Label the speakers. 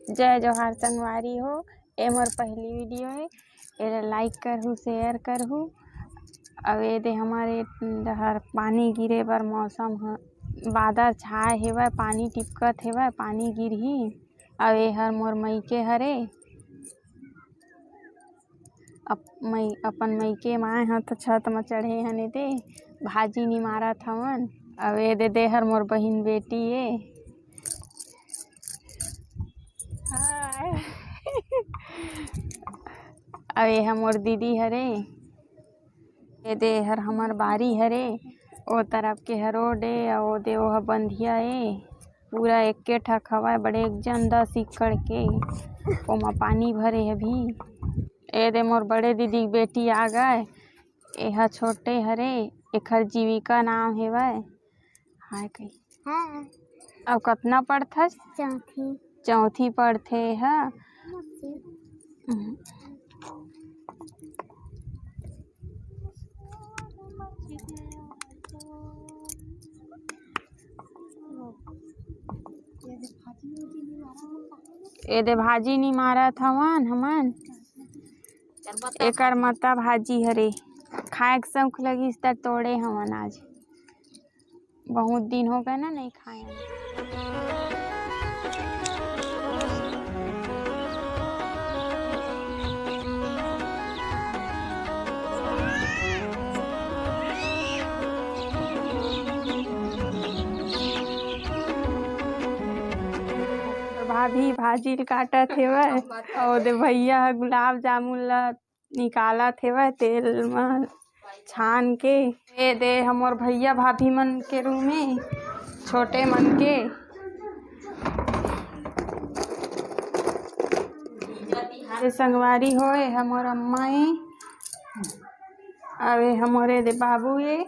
Speaker 1: जय जोहार संगवारी हो। ए मोर पहली वीडियो है, एला लाइक करहु शेयर करहु। अब ये दे हमारे डहर पानी गिरे बर मौसम ह बादल छाए हेवय, पानी टिपकत हेवय, पानी गिरही। अब ये हर मोर मइके हरे, अपन मइके माए ह तो छत म चढ़े हन एदे भाजी निमारत हवन। अब ये दे हर मोर बहिन बेटी ए। अब ये मोर दीदी हरे, ये दे हर हमर बारी हरे। ओ तरफ के ह रोड ए, ओ दे ओह बंधिया ए। पूरा एके ठक हवय, बड़े एक जन 10 एकड़ के ओमा पानी भरे अभी। ए दे मोर बड़े दीदी के बेटी आ गए, एहा छोटे हरे। एखर जीविका नाम हेवय। हाय कही अब कतना पढ़थस? चौथी पढ़थे ह। ए दे भाजी निमारत हवन हमन। एकर मता भाजी हरे, खाए के शौक लगिस त तोड़े हवन आज। बहुत दिन हो गए ना नहीं खाए। भाभी भाजी काटत हेवय, और दे भैया ह गुलाब जामुन ला निकालत हेवय तेल म छान के। ए दे हमर भैया भाभी मन के रूम में छोटे मन के। संगवारी होए हमर अम्मा ए। अवे हमरे दे बाबू ए।